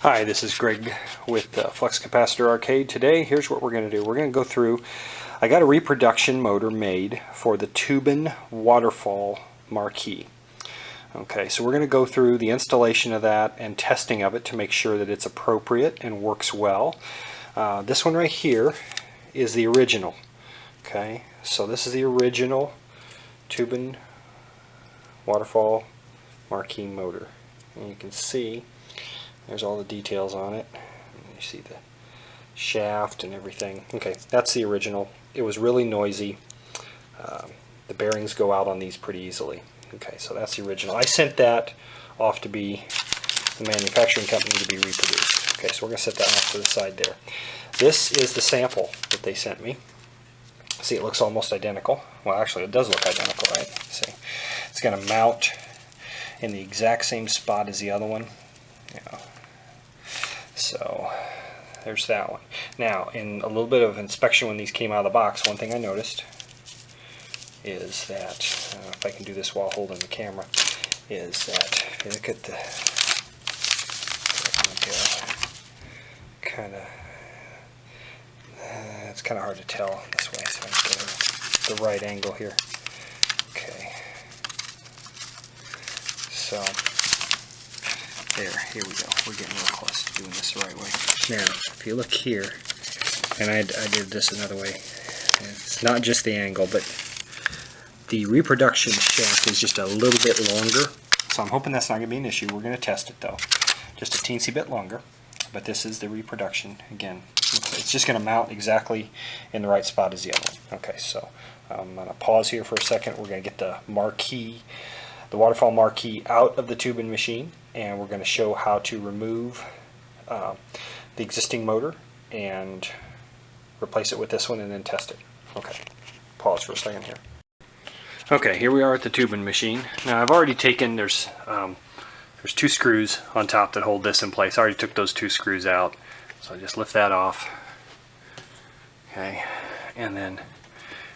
Hi, this is Greg with Flux Capacitor Arcade. Today, here's what we're going to do. We're going to go through, I got a reproduction motor made for the Toobin Waterfall Marquee. Okay, so we're going to go through the installation of that and testing of it to make sure that it's appropriate and works well. This one right here is the original. Okay, so this is the original Toobin Waterfall Marquee motor. And you can see there's all the details on it. You see the shaft and everything. Okay, that's the original. It was really noisy. The bearings go out on these pretty easily. Okay, so that's the original. I sent that off to be the manufacturing company to be reproduced. Okay, so we're going to set that off to the side there. This is the sample that they sent me. See, it looks almost identical. Well, actually, it does look identical, right? See, it's going to mount in the exact same spot as the other one. Yeah. So there's that one. Now, in a little bit of inspection when these came out of the box, one thing I noticed is that, if I can do this while holding the camera, is that, if you look at the, kind of, it's kind of hard to tell this way, so I'm getting the right angle here. Okay. So, here we go. We're getting real close to doing this the right way. Now, if you look here, and I did this another way, it's not just the angle, but the reproduction shaft is just a little bit longer, so I'm hoping that's not going to be an issue. We're going to test it though. Just a teensy bit longer, but this is the reproduction. Again, it's just going to mount exactly in the right spot as the other one. Okay, so I'm going to pause here for a second. We're going to get the marquee, the Waterfall Marquee, out of the Toobin machine, and we're going to show how to remove the existing motor and replace it with this one and then test it. Okay, pause for a second here. Okay, here we are at the Toobin machine. Now I've already taken, there's two screws on top that hold this in place. I already took those two screws out, so I just lift that off. Okay, and then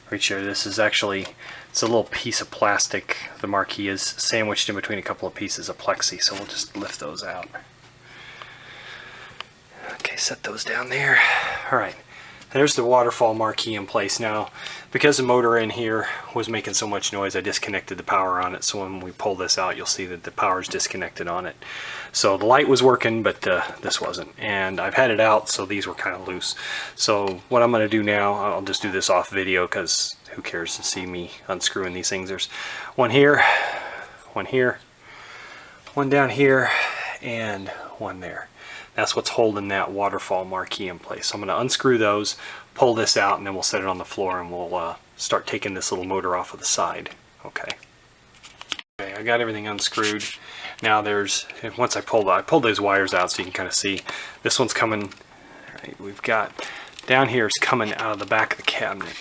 reach there. This is actually, it's a little piece of plastic. The marquee is sandwiched in between a couple of pieces of plexi, so we'll just lift those out. Okay, set those down there. Alright, there's the Waterfall Marquee in place. Now, because the motor in here was making so much noise, I disconnected the power on it, so when we pull this out, you'll see that the power is disconnected on it. So the light was working, but this wasn't. And I've had it out, so these were kind of loose. So what I'm going to do now, I'll just do this off video, because who cares to see me unscrewing these things. There's one here, one down here, and one there. That's what's holding that Waterfall Marquee in place. So I'm going to unscrew those, pull this out, and then we'll set it on the floor, and we'll start taking this little motor off of the side. Okay, I got everything unscrewed. Now there's, once I pulled those wires out so you can kind of see. This one's coming, right, we've got, down here is coming out of the back of the cabinet.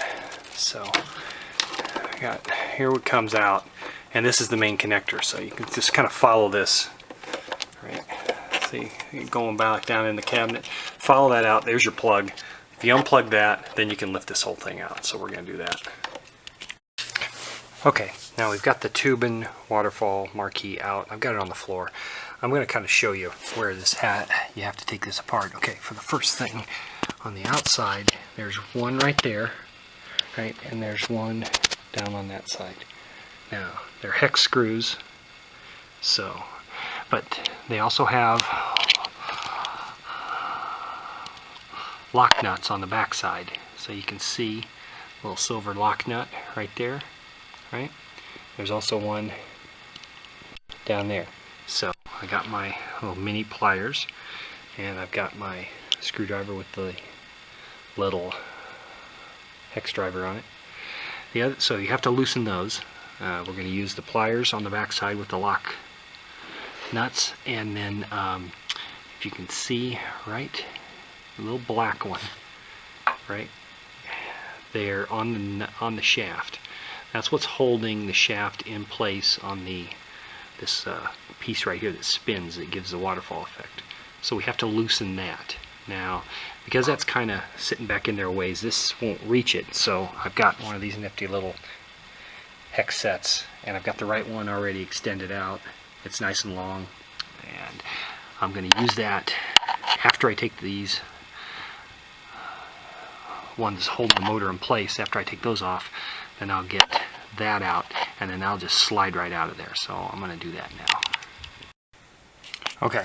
So I got, here it comes out, and this is the main connector. So you can just kind of follow this, right? See, going back down in the cabinet, follow that out. There's your plug. If you unplug that, then you can lift this whole thing out. So we're going to do that. Okay, now we've got the Toobin Waterfall Marquee out. I've got it on the floor. I'm going to kind of show you where this you have to take this apart. Okay, for the first thing, on the outside, there's one right there, right, and there's one down on that side. Now, they're hex screws, so, but they also have lock nuts on the back side. So you can see a little silver lock nut right there, right? There's also one down there. So I got my little mini pliers, and I've got my screwdriver with the little hex driver on it. So you have to loosen those. We're going to use the pliers on the back side with the lock nuts, and then if you can see, right, a little black one right there on the shaft. That's what's holding the shaft in place on this piece right here that spins, that gives the waterfall effect. So we have to loosen that. Now, because that's kind of sitting back in there a ways, this won't reach it. So I've got one of these nifty little hex sets, and I've got the right one already extended out. It's nice and long, and I'm going to use that after I take these ones holding the motor in place, after I take those off, then I'll get that out, and then I'll just slide right out of there. So I'm going to do that now. Okay,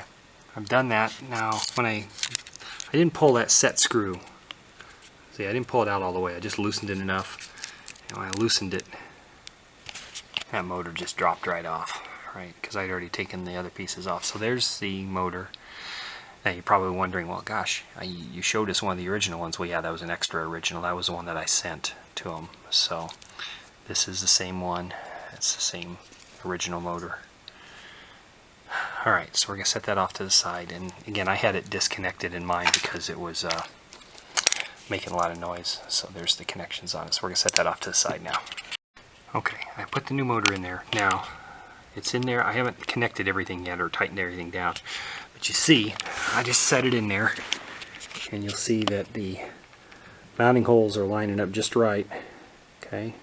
I've done that. Now, when I didn't pull that set screw. See, I didn't pull it out all the way. I just loosened it enough. And when I loosened it, that motor just dropped right off, right? Because I'd already taken the other pieces off. So there's the motor. Now you're probably wondering, well, gosh, you showed us one of the original ones. Well, yeah, that was an extra original. That was the one that I sent to them. So this is the same one. It's the same original motor. Alright, so we're going to set that off to the side. And again, I had it disconnected in mine because it was making a lot of noise. So there's the connections on it. So we're going to set that off to the side now. Okay, I put the new motor in there. Now, it's in there. I haven't connected everything yet or tightened everything down. But you see, I just set it in there. And you'll see that the mounting holes are lining up just right. Okay,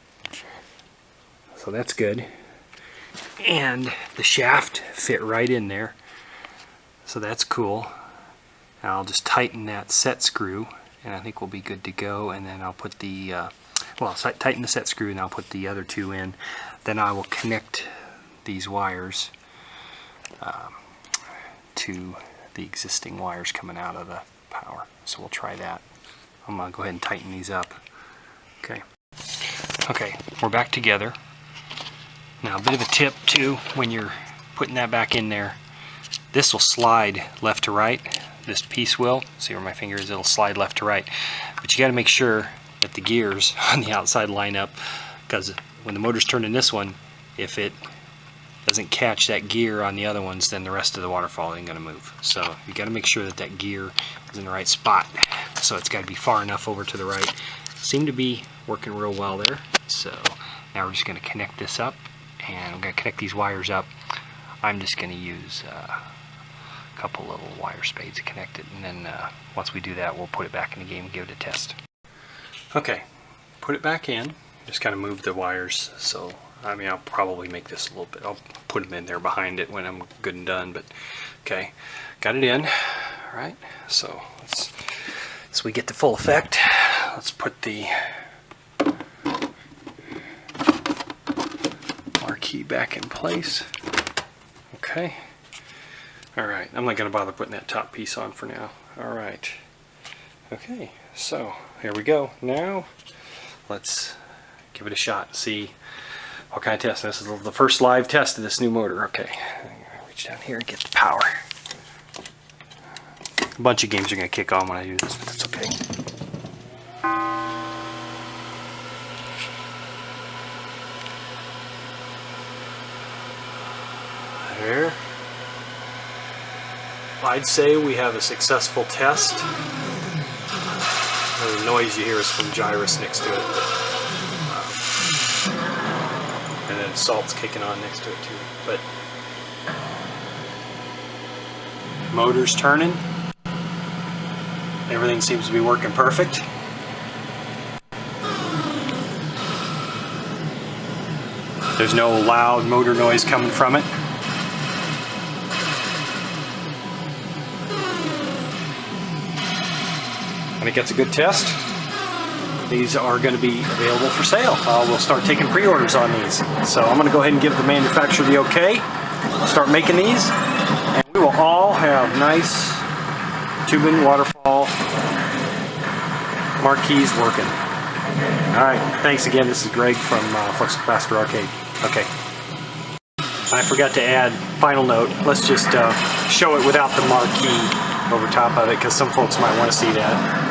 so that's good. And the shaft fit right in there, so that's cool. Now I'll just tighten that set screw, and I think we'll be good to go. And then I'll put the well, I'll tighten the set screw, and I'll put the other two in. Then I will connect these wires to the existing wires coming out of the power. So we'll try that. I'm gonna go ahead and tighten these up. Okay. Okay, we're back together. Now, a bit of a tip too, when you're putting that back in there, this will slide left to right. This piece will. See where my finger is? It'll slide left to right. But you got to make sure that the gears on the outside line up, because when the motor's turned in this one, if it doesn't catch that gear on the other ones, then the rest of the waterfall ain't going to move. So you got to make sure that that gear is in the right spot. So it's got to be far enough over to the right. Seem to be working real well there. So now we're just going to connect this up. And I'm going to connect these wires up. I'm just going to use a couple little wire spades to connect it, and then once we do that, we'll put it back in the game and give it a test. Okay, put it back in. Just kind of move the wires. So I mean, I'll probably make this a little bit. I'll put them in there behind it when I'm good and done. But okay, got it in. All right. So we get the full effect. Let's put the marquee back in place. Okay. Alright, I'm not going to bother putting that top piece on for now. Alright. Okay, so here we go. Now, let's give it a shot and see what kind of test. This is the first live test of this new motor. Okay, I'm going to reach down here and get the power. A bunch of games are going to kick on when I do this, but that's okay. There. I'd say we have a successful test. The noise you hear is from gyrus next to it. And then salt's kicking on next to it too. But motor's turning. Everything seems to be working perfect. There's no loud motor noise coming from it. I think that's a good test. These are going to be available for sale. We'll start taking pre-orders on these. So I'm going to go ahead and give the manufacturer the okay. Start making these. And we will all have nice Toobin Waterfall Marquees working. Alright, thanks again. This is Greg from Flux Capacitor Arcade. Okay. I forgot to add, final note, let's just show it without the marquee over top of it, because some folks might want to see that.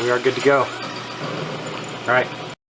We are good to go. All right.